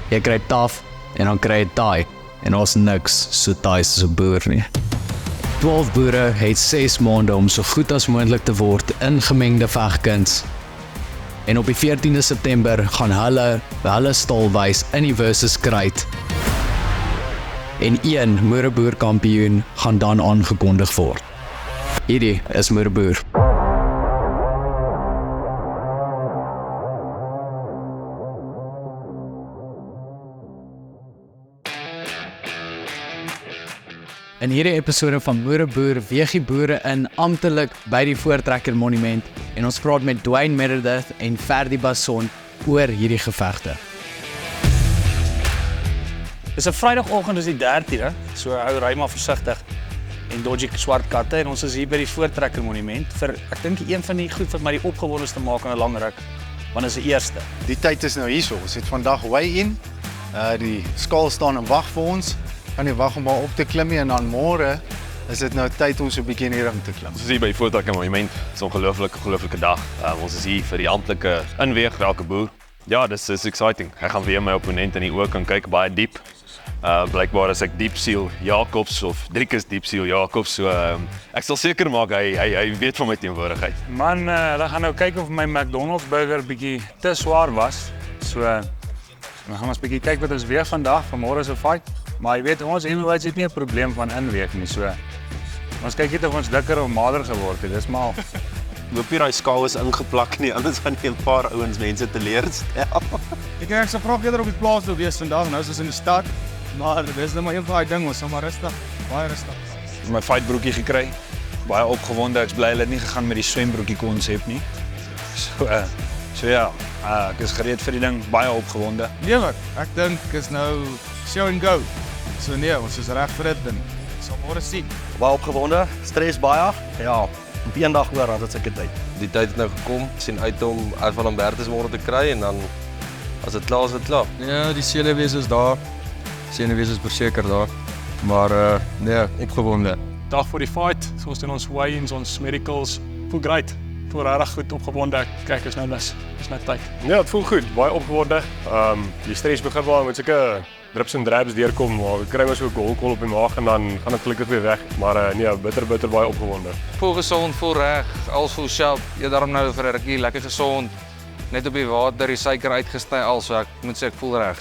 Jy kry taf en dan kry jy taai en ons niks so taai soos 'n boer nie. 12 boere het 6 maande om so goed as moontlik te word in gemengde vegkuns. En op die 14de September gaan hulle stal wys in die versus kruit. En een Moereboer kampioen gaan dan aangekondig word. Hierdie is Moereboer. In hierdie episode van Moereboer weeg die boere in amptelik by die Voortrekker Monument en ons praat met Dwayne Meredith en Ferdi Basson oor hierdie gevegte. Dis 'n Vrydagoggend, dis die 13de, so hou ry maar versigtig en dodgy swart katte en ons is hier by die Voortrekker Monument vir ek dink een van die goed wat my die opgewondendste maak in 'n lang ruk, want is die eerste. Die tyd is nou hierso. Ons het vandag weigh-in. Die skaal staan en wag vir ons. Kan nie wag om maar op te klim nie en dan môre is dit nou tyd om so 'n bietjie in die ring te klim. Ons is hier by die Voortrekker Monument. Dit is 'n ongelooflike dag. Ons is hier vir die amptelike inweeg welke boer. Ja, dis is exciting. Ek gaan weer my opponent in die oë kan kyk baie diep. Blykbaar is ek Diepsiel Jacobs of Driekus Diepsiel Jacobs, so ek sal seker maak hy weet van my teenwoordigheid. Man, hulle gaan nou kyk of my McDonald's burger bietjie te swaar was. So dan gaan ons bietjie kyk wat ons weeg vandag. Vanmôre is 'n fight. Maar jy weet, ons heavyweights het nie 'n probleem van inweeg nie, so ons kyk net of ons dikker of mager geword het, dis maar Hoop nie daai skaal is ingeplak nie, anders gaan jy 'n paar ouens mense teleurstel. Ek sal graag eerder op die plaas wil wees vandag, nou is ons in die stad, maar dis net maar een van daai ding, ons sal maar rustig, baie rustig. my fightbroekie gekry, baie opgewonde, ek's bly hulle het nie gegaan met die swembroekie konsep nie. So ja, ek is gereed vir die ding, baie opgewonde. Nee maar, ek dink is nou show and go. So nee, ons is reg vir dit en sal môre sien. Baie opgewonde, stres baie. Ja, op een dag oor dan het ek tyd. Die tyd het nou gekom, sien uit om Van Lambertus môre te kry en dan as dit klaar is, dit klaar. Ja, die senuwees is daar. Senuwees is verseker daar. Maar nee, opgewonde. Dag voor die fight, so ons doen ons weigh-ins, ons medicals, voel great. Voel regtig goed opgewonde, kyk is nou lus, is nou tyd. Ja, dit voel goed, baie opgewonde. Die stres begin wel met sulke drips en drabs deurkom, maar ek kry maar so 'n golkol op die maag en dan gaan dit gelukkig weer weg. Maar nee, bitter baie opgewonde. Voel gesond, voel reg, alles voel sharp. Jy daarom nou vir 'n rukkie lekker gesond. Net op die water, die suiker uitgesny al, so ek moet sê ek voel reg.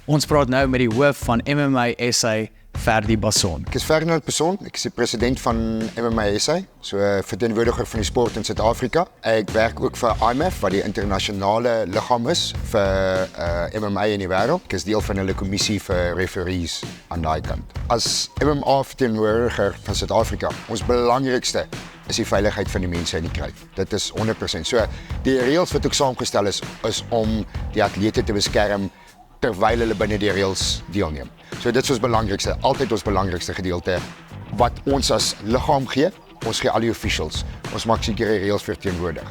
Ons praat nou met die hoof van MMA SA, Ferdi Basson. Ek is Ferdinand Basson, ek is die president van MMA SA, so verteenwoordiger van die sport in Suid-Afrika. Ek werk ook vir IMF, wat die internasionale liggaam is vir MMA in die wêreld. Ek is deel van hulle kommissie vir referees aan daai kant. As MMA verteenwoordiger van Suid-Afrika, ons belangrikste is die veiligheid van die mense in die kruit. Dit is 100%. So die reëls wat ook saamgestel is om die atlete te beskerm terwyl hulle binne die reëls deelneem. So dit is ons belangrikste, altyd ons belangrikste gedeelte wat ons as liggaam gee. Ons gee al die officials. Ons maak seker die reëls verteenwoordig.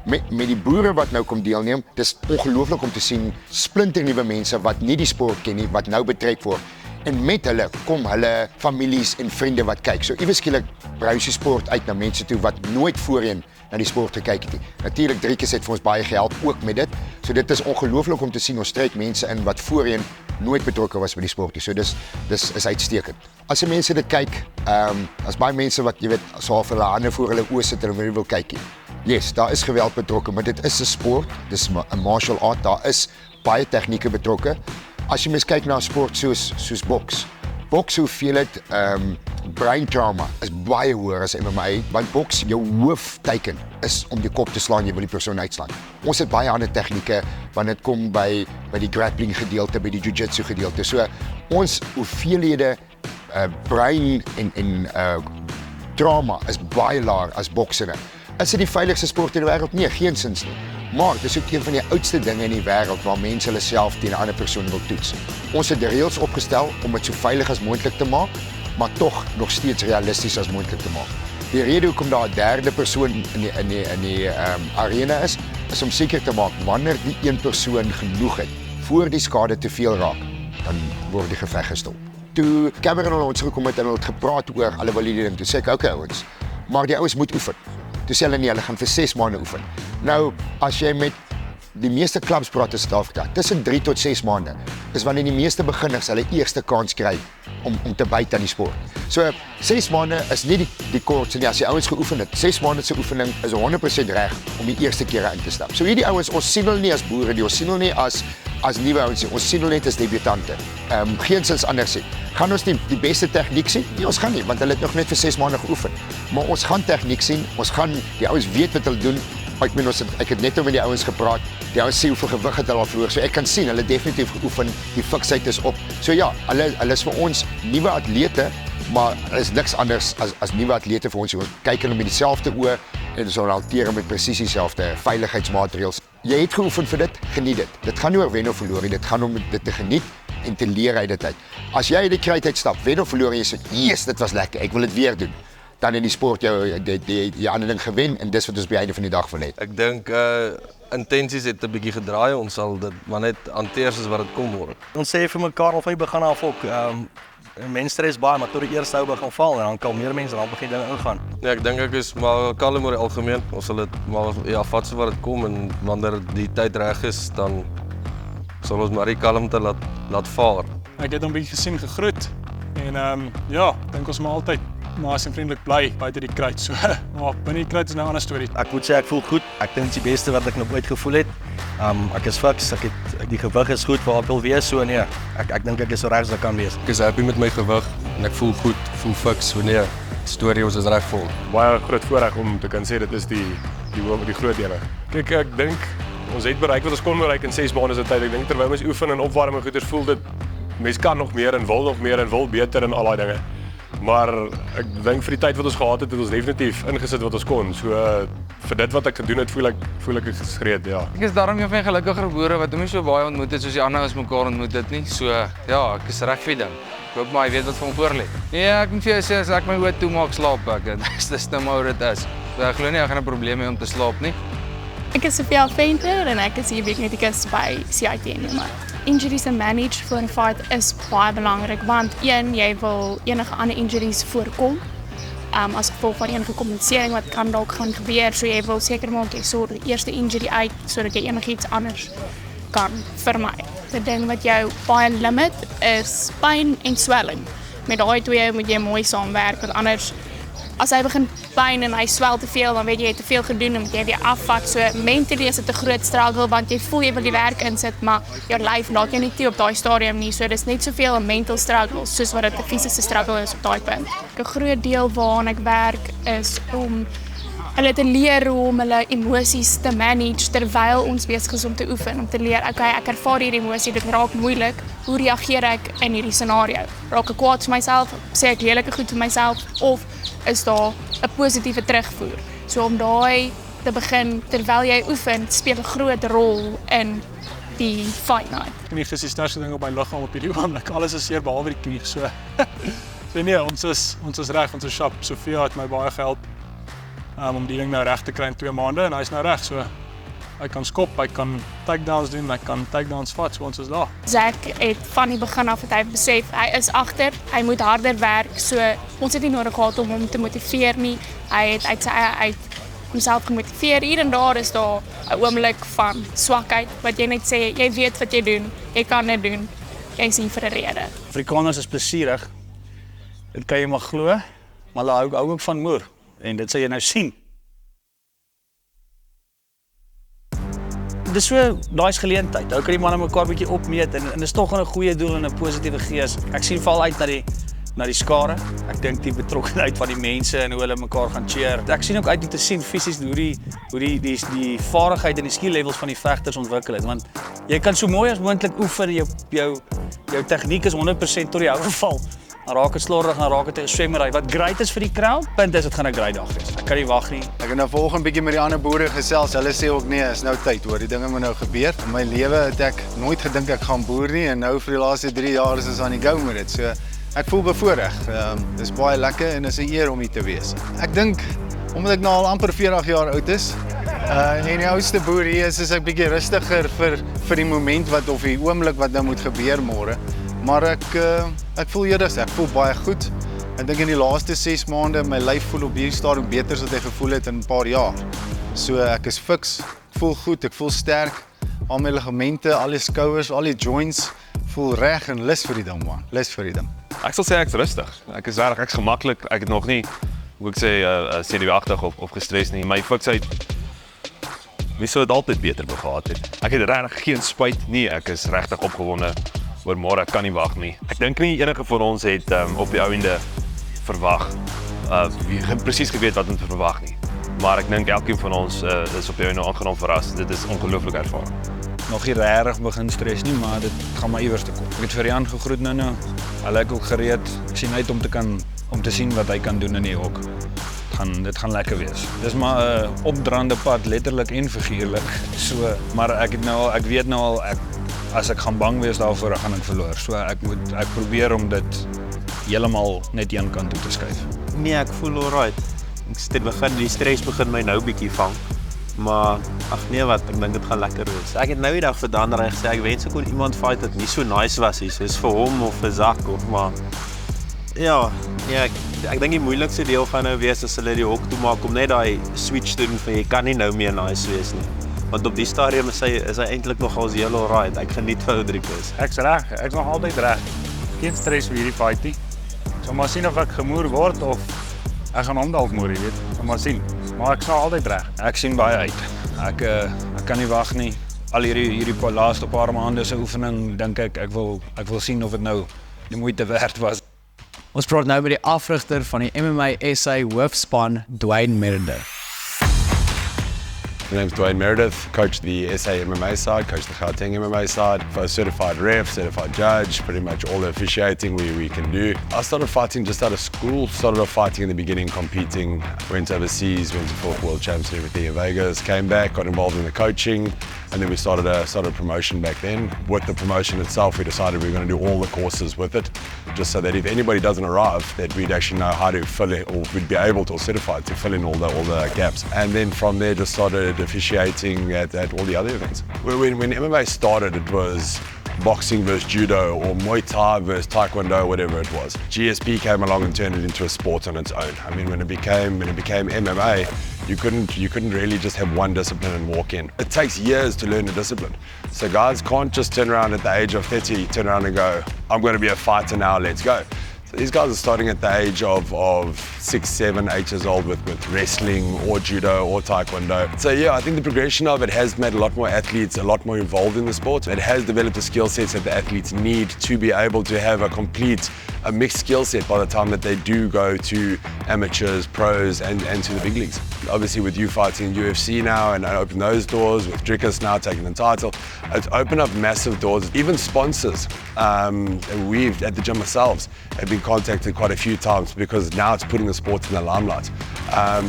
Met die boere wat nou kom deelneem, dis ongelooflik om te sien splinternuwe mense wat nie die sport ken nie, wat nou betrek word. En met hulle kom hulle families en vriende wat kyk. So iewers skielik brei die sport uit na mense toe wat nooit voorheen na die sport gekyk het nie. Natuurlik Driekus het vir ons baie gehelp ook met dit. So dit is ongelooflik om te sien ons trek mense in wat voorheen nooit betrokke was by die sport nie. So dis is uitstekend. As die mense dit kyk, as baie mense wat jy weet, so half hulle hande voor hulle oë sit en hulle wil kyk. Yes, daar is geweld betrokke, maar dit is 'n sport, dis 'n martial art, daar is baie tegnieke betrokke. As jy mens kyk na 'n sport soos boks. Boks hoeveelheid brain trauma is baie hoër as MMA, want boks jou hoofteiken is om die kop te slaan, jy wil die persoon uitslaan. Ons het baie ander tegnieke wanneer dit kom by die grappling gedeelte, by die jiu-jitsu gedeelte. So ons hoeveelhede brain en trauma is baie laer as boksere. Is dit die veiligste sport in die wêreld? Nee, geensins nie. Maar dis ook een van die oudste dinge in die wêreld waar mense hulle self teen 'n ander persoon wil toets. Ons het die reëls opgestel om dit so veilig as moontlik te maak, maar tog nog steeds realisties as moontlik te maak. Die rede hoekom daar 'n derde persoon in die arena is om seker te maak wanneer die een persoon genoeg het voor die skade te veel raak, dan word die geveg gestop. Toe Cameron na ons gekom het en hulle het gepraat oor hulle wil hierdie ding, toe sê ek okay ouens, maar die ouens moet oefen. Toe sê hulle nie, hulle gaan vir 6 maande oefen. Nou, as jy met die meeste clubs praat in Suid-Afrika, tussen 3 tot 6 maande, is wanneer die meeste beginners hulle eerste kans kry om te byt aan die sport. So 6 maande is nie die kortste nie, as die ouens geoefen het. 6 maande se oefening is 100% reg om die eerste keer in te stap. So hierdie ouens, ons sien hulle nie as boere nie, ons sien hulle nie as nuwe ouens nie, ons sien hulle net as debutante. Geensins anders sien. Gaan ons die beste tegniek sien? Nee, ons gaan nie, want hulle het nog net vir 6 maande geoefen. Maar ons gaan tegniek sien, ons gaan, die ouens weet wat hulle doen. Ek het net met die ouens gepraat, die ouens sê hoeveel gewig het hulle al verloor, so ek kan sien, hulle definitief geoefen, die fiksheid is op. So ja, hulle is vir ons nuwe atlete, maar hulle is niks anders as nuwe atlete vir ons. Ons kyk hulle met dieselfde oë en ons hanteer met presies dieselfde veiligheidsmaatreëls. Jy het geoefen vir dit, geniet dit. Dit gaan nie oor wen of verloor nie, dit gaan om dit te geniet en te leer uit dit uit. As jy die kruit uitstap, wen of verloor en jy sê, "Yes, dit was lekker, ek wil dit weer doen." Dan in die sport die ander ding gewen en dis wat ons by die einde van die dag wil hê. Ek dink intensies het 'n bietjie gedraai, ons sal dit maar net hanteer soos wat dit kom word. Ons sê vir mekaar al van die begin af ook, mense stres baie, maar tot die eerste hou begin val en dan kan meer mense dan begin dinge ingaan. Ja, ek dink ek is maar kalm oor die algemeen. Ons sal dit maar vat so wat dit kom en wanneer die tyd reg is, dan sal ons maar die kalmte laat vaar. Ek het hom 'n bietjie gesien gegroet en ja, dink ons maar altyd nice en vriendelik bly buite die kruit. So, maar binne die kruit is nou 'n ander storie. Ek moet sê ek voel goed. Ek dink dit is die beste wat ek nog ooit gevoel het. Ek is fiks, die gewig is goed waar ek wil wees, so nee. Ek dink ek is so reg as ek kan wees. Ek is happy met my gewig en ek voel goed, voel fiks, so nee. Storie ons is reg vol. Baie groot voorreg om te kan sê dit is die groot ene. Kyk, ek dink ons het bereik wat ons kon bereik in 6 maande se tyd. Ek dink terwyl ons oefen en opwarm en goeders voel dit mense kan nog meer en wil beter en al daai dinge. Maar ek dink vir die tyd wat ons gehad het ons definitief ingesit wat ons kon. So vir dit wat ek gedoen het, voel ek gereed, ja. Ek is daarom een van die gelukkiger boere wat hom nie so baie ontmoet het soos die ander ons mekaar ontmoet het nie. So ja, ek is reg vir die ding. Ek hoop maar hy weet wat vir hom voor lê. Nee, ek moet vir jou sê as ek my oë toemaak slaap ek. Dis nou maar hoe dit is. So ek glo nie ek gaan 'n probleem hê om te slaap nie. Ek is Sofia Venter en ek is hier weekneticus by CIT. Injuries en manage voor 'n fight is baie belangrik want jy wil enige ander injuries voorkom. As gevolg van enige kompensering wat kan dalk gaan gebeur, so jy wil seker maak jy sorg die eerste injury uit sodat jy enigiets anders kan vermy. Die ding wat jou baie limit is pyn en swelling. Met daai twee moet jy mooi saamwerk want anders as hy begin pyn en hy swel te veel, dan weet jy te veel gedoen en moet jy weer afvat. So mentally is dit 'n groot struggle want jy voel jy wil die werk insit, maar jou lyf laat jou nie toe op daai stadium nie. So dis net soveel 'n mental struggle soos wat dit 'n fisiese struggle is op daai punt. 'n Groot deel waaraan ek werk is om hulle te leer hoe om hulle emosies te manage terwyl ons besig is om te oefen, om te leer, okay, ek ervaar hierdie emosie, dit raak moeilik, hoe reageer ek in hierdie scenario? Raak ek kwaad vir myself, sê ek lelike goed vir myself, of is daar 'n positiewe terugvoer? So om daai te begin terwyl jy oefen, speel 'n groot rol in die fight night. Nie fisies sterkste ding op my liggaam op hierdie oomblik, alles is seer behalwe die knie, so. So nee, ons is reg, ons is sharp. Sofia het my baie gehelp om die ding nou reg te kry in 2 maande en hy's nou reg, so hy kan skop, hy kan takedowns doen, hy kan takedowns vat, so ons is daar. Zack het van die begin af het hy besef, hy is agter, hy moet harder werk, so ons het nie nodig gehad om hom te motiveer nie, hy het uit sy eie homself gemotiveer. Hier en daar is daar 'n oomblik van swakheid, wat jy net sê, jy weet wat jy doen, jy kan dit doen, jy is hier vir 'n rede. Afrikaners is plesierig, dit kan jy maar glo, maar hulle hou ook van moer, en dit sal jy nou sien. Dis so, daai's geleentheid. Nou kan die manne mekaar bietjie opmeet en is tog in 'n goeie doel en 'n positiewe gees. Ek sien val uit na die skare. Ek dink die betrokkenheid van die mense en hoe hulle mekaar gaan cheer. Ek sien ook uit om te sien fisies hoe die vaardigheid en die skill levels van die vegters ontwikkel het, want jy kan so mooi as moontlik oefen, jou tegniek is 100% tot die houe val. Dan raak het slordig, dan raak het 'n swemmery. Wat great is vir die crowd, punt is dit gaan 'n great dag wees. Ek kan nie wag nie. Ek het nou vanoggend bietjie met die ander boere gesels. Hulle sê ook nee, is nou tyd hoor. Die dinge moet nou gebeur. In my lewe het ek nooit gedink ek gaan boer nie en nou vir die laaste 3 jaar is ons aan die go met dit. So ek voel bevoorreg. Dis baie lekker en is 'n eer om hier te wees. Ek dink omdat ek nou al amper 40 jaar oud is en die oudste boer hier is ek bietjie rustiger vir die moment of die oomblik wat nou moet gebeur môre. Maar ek voel eerder, ek voel baie goed. Ek dink in die laaste 6 maande, my lyf voel op hierdie stadium beter as wat hy gevoel het in 'n paar jaar. So ek is fiks, ek voel goed, ek voel sterk. al my ligamente, al die skouers, al die joints voel reg en lus vir die ding man, lus vir die ding. Ek sal sê ek's rustig. Ek's gemaklik. Ek het nog nie, hoe ek sê, senuweeagtig of gestres nie. My fiksheid, wie sou dit altyd beter gehad het. Ek het regtig geen spyt nie. Ek is regtig opgewonde oor môre. Ek kan nie wag nie. Ek dink nie enige van ons het op die einde verwag. Presies geweet wat ons verwag nie. Maar ek dink elkeen van ons is op die einde aangenaam verras. Dit is ongelooflik ervaring. Nog nie regtig begin stres nie, maar dit gaan maar iewers te kom. Ek het vir Jan gegroet nou. Hy lyk ook gereed. Ek sien uit om te sien wat hy kan doen in die hok. Dit gaan lekker wees. Dis maar 'n opdraande pad letterlik en figuurlik. So, maar ek weet nou al as ek gaan bang wees daarvoor, gaan ek verloor. So ek probeer om dit heeltemal net een kant toe te skuif. Nee, ek voel alright. Die stres begin my nou bietjie vang. Maar ag nee wat, ek dink dit gaan lekker wees. Ek het nou die dag vir Dan reg gesê ek wens ek kon iemand fight wat nie so nice was nie, soos vir hom of vir Zak of maar ja, nee, ek dink die moeilikste deel gaan nou wees as hulle die hok toe maak om net daai switch te doen van jy kan nie nou meer nice wees nie. Want op die stadium is hy eintlik nogals heel alright. Ek geniet vir Rodriguez. Ek's reg, ek's nog altyd reg. Geen stres vir hierdie fight nie. Sal maar sien of ek gemoer word of ek gaan hom dalk moer, jy weet. Sal maar sien. Maar ek sal altyd reg. Ek sien baie uit. Ek kan nie wag nie. Al hierdie laaste paar maande se oefening dink ek wil sien of dit nou die moeite werd was. Ons praat nou met die afrigter van die MMA SA hoofspan, Dwayne Meredith. My name's Dwayne Meredith, coach the SA MMA side, coach the Gauteng MMA side, certified ref, certified judge, pretty much all the officiating we can do. I started fighting just out of school, started off fighting in the beginning, competing, went overseas, went to 4th World Champs and everything in Vegas, came back, got involved in the coaching, and then we started a promotion back then. With the promotion itself, we decided we were going to do all the courses with it, just so that if anybody doesn't arrive, that we'd actually know how to fill it, or we'd be able to, or certified to fill in all the gaps. And then from there, just started officiating at all the other events. When MMA started, it was boxing versus judo or Muay Thai versus Taekwondo, whatever it was. GSP came along and turned it into a sport on its own. I mean, when it became MMA, you couldn't really just have one discipline and walk in. It takes years to learn a discipline. So guys can't just turn around at the age of 30, turn around and go, I'm going to be a fighter now, let's go. So these guys are starting at the age of 6, 7, 8 years old with wrestling or judo or taekwondo. So yeah, I think the progression of it has made a lot more athletes a lot more involved in the sport. It has developed the skill sets that the athletes need to be able to have a mixed skill set by the time that they do go to amateurs, pros and to the big leagues. Obviously with you fighting UFC now and open those doors, with Drickus now taking the title, it's opened up massive doors. Even sponsors, we've at the gym ourselves have been contacted quite a few times because now it's putting the sport in the limelight.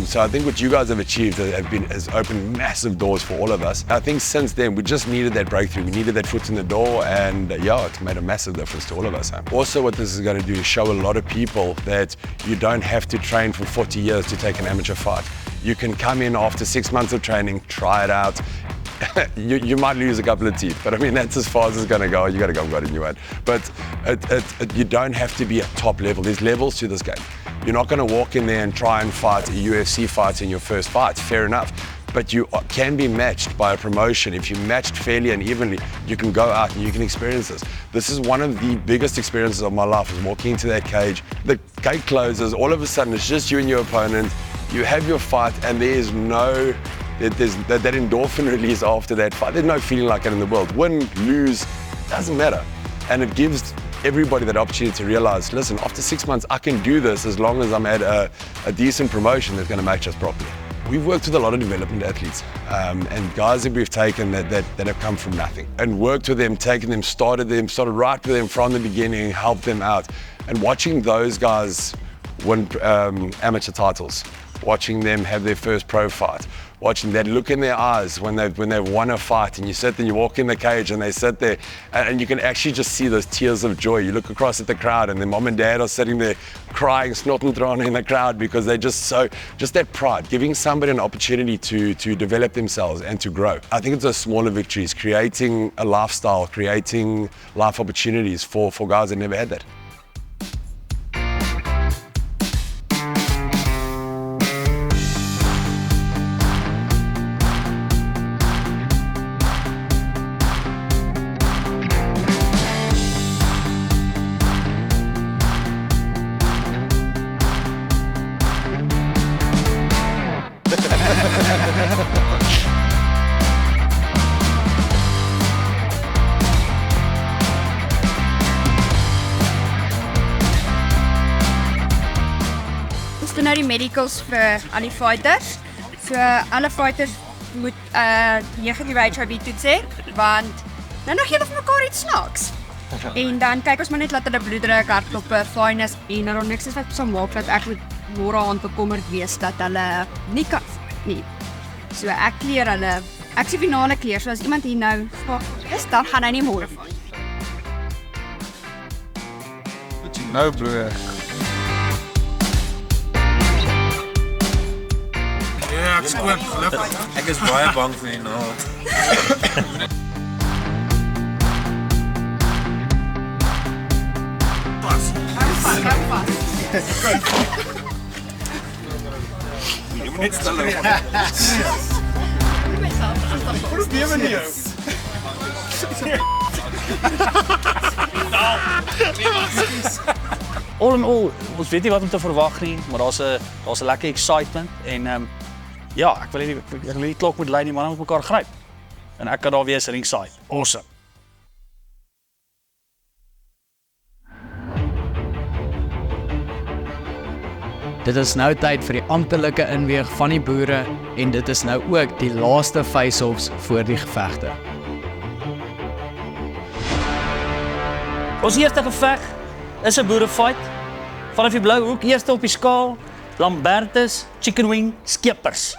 So I think what you guys have achieved has opened massive doors for all of us. I think since then we just needed that breakthrough. We needed that foot in the door, and yeah, it's made a massive difference to all of us. Also what this is going to do is show a lot of people that you don't have to train for 40 years to take an amateur fight. You can come in after 6 months of training, try it out. You might lose a couple of teeth, but I mean that's as far as it's going to go. You got to go got in your head. But you don't have to be at top level. There's levels to this game. You're not going to walk in there and try and fight a UFC fight in your first fight. Fair enough. But you can be matched by a promotion. If you're matched fairly and evenly, you can go out and you can experience this. This is one of the biggest experiences of my life, is walking into that cage. The gate closes, all of a sudden it's just you and your opponent. You have your fight and there's that endorphin release after that fight. There's no feeling like it in the world. Win, lose, doesn't matter. And it gives everybody that opportunity to realize, listen, after 6 months, I can do this as long as I'm at a decent promotion that's going to match us properly. We've worked with a lot of development athletes and guys that we've taken that have come from nothing, and worked with them, taken them, started right with them from the beginning, helped them out. And watching those guys win amateur titles, watching them have their first pro fight, watching that look in their eyes when they've won a fight, and you sit there, you walk in the cage and they sit there and you can actually just see those tears of joy. You look across at the crowd and their mom and dad are sitting there crying, snorting in the crowd, because they're just that pride, giving somebody an opportunity to develop themselves and to grow. I think it's those smaller victories, creating a lifestyle, creating life opportunities for guys that never had that. nou die medicals vir al die fighters. So alle fighters moet negatieve HIV toets hê, want nou nog julle vir mekaar iets snaaks. En dan kyk ons maar net laat hulle bloeddruk, hartkloppe, fineness en dan niks is wat sal maak dat ek moet môre aand bekommerd wees dat hulle nie kan nie. So ek kleer hulle, ek is die finale kleer, so as iemand hier nou is, dan gaan hy nie môre fight. Nou broer. Ja, ek skoon, gelukkig. Ek is baie bang vir die naald. Hou vas. Jy moet net stil hou. Probeer nie jou. All in all, ons weet nie wat om te verwag nie, maar daar's 'n lekker excitement en ja, ek wil die klok moet lei, die manne moet mekaar gryp. En ek kan daar wees ringside. Awesome. Dit is nou tyd vir die amptelike inweeg van die boere en dit is nou ook die laaste face-offs voor die gevegte. Ons eerste geveg is 'n boerefight. Vanaf die blou hoek, eerste op die skaal, Lambertus Chicken Wing Skeepers.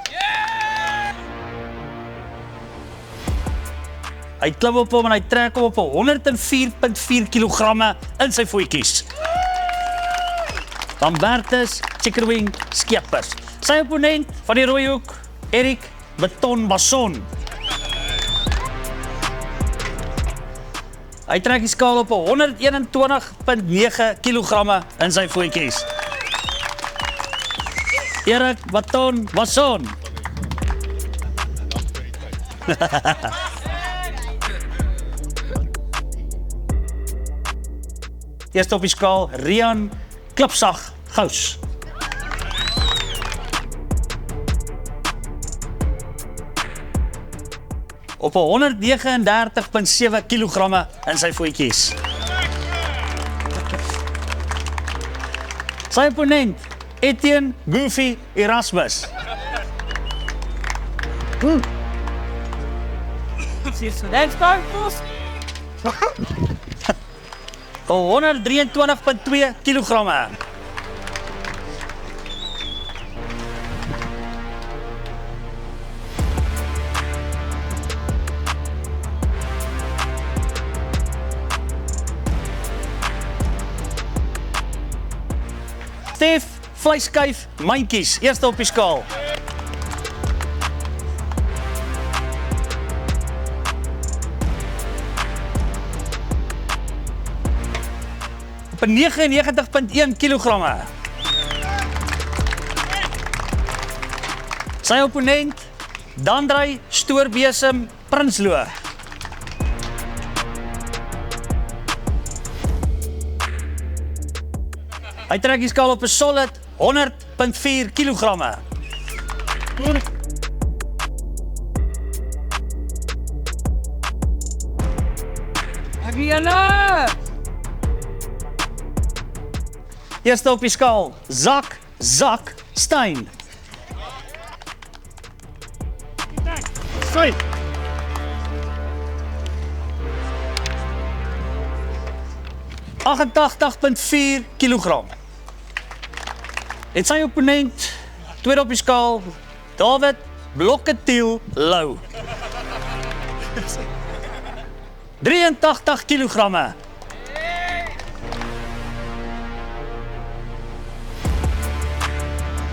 Hy klim op hom en hy trek hom op 104.4 kg in sy voetjies. Lambertus Chicken Wing Skeepers. Sy opponent van die rooi hoek, Eric Beton Basson. Hy trek die skaal op 121.9 kg in sy voetjies. Eric Beton Basson. Eerste op die skaal, Rian Klipsag Gous. Op 139.7 kg in sy voetjies. Sy opponent, Etienne Goofy Erasmus. Let's go, boss. 123.2 kg. Stef Vleiskuif Mandjies, eerste op die skaal. Op 99.1 kg. Sy opponent, Dandrey Stoorbesem Prinsloo. Hy trek die skaal op 'n solid 100.4 kg. Agiana! Eerste op die skaal, Zak Stein. Sweet. .4 kg. En sy opponent, tweede op die skaal, David Blokketiel Lou. 83 kg.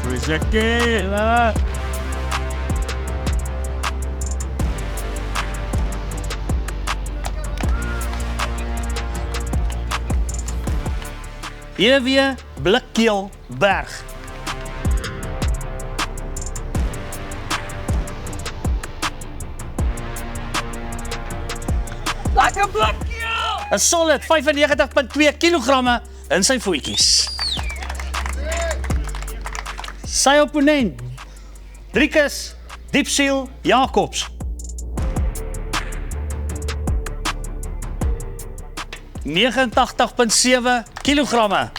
Goeie J.W. Blikkeel Berg. Lekker Blikkeel! 'n solid 95.2 kg in sy voetjies. Sy opponent, Rikus Diepsiel Jacobs. 89.7 kg.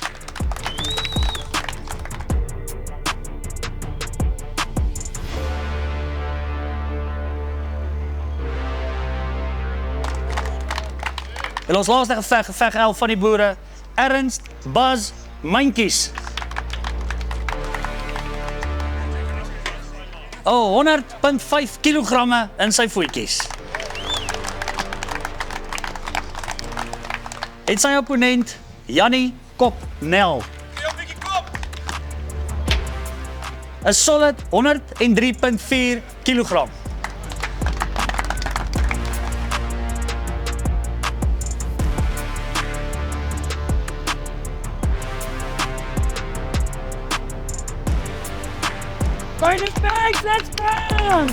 En ons laaste geveg 11 van die boere, Ernst Buzz Mandjies. 100.5 kilogramme in sy voetjies. En sy opponent, Jannie Kopnel. 'n solid 103.4 kilogram. Find it back, let's run!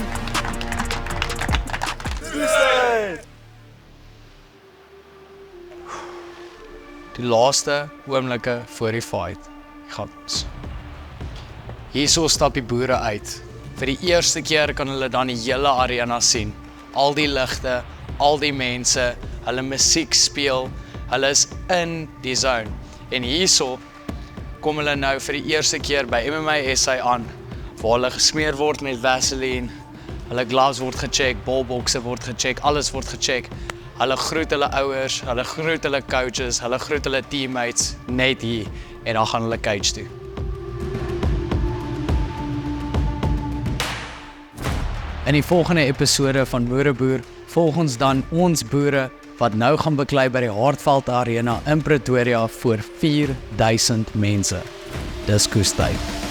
Die laaste oomblikke voor die fight. Gaan ons. Hierso stap die boere uit. Vir die eerste keer kan hulle dan die hele arena sien. Al die ligte, al die mense, hulle musiek speel, hulle is in die zone. En hierso kom hulle nou vir die eerste keer by MMA SA aan, waar hulle gesmeer word met Vaseline, hulle gloves word gecheck, ballbokse word gecheck, alles word gecheck. Hulle groet hulle ouers, hulle groet hulle coaches, hulle groet hulle teammates, net hier, en dan gaan hulle cage toe. In die volgende episode van Boereboer volg ons dan ons boere wat nou gaan beklei by die Hartveld Arena in Pretoria voor 4000 mense. Dis koestyd.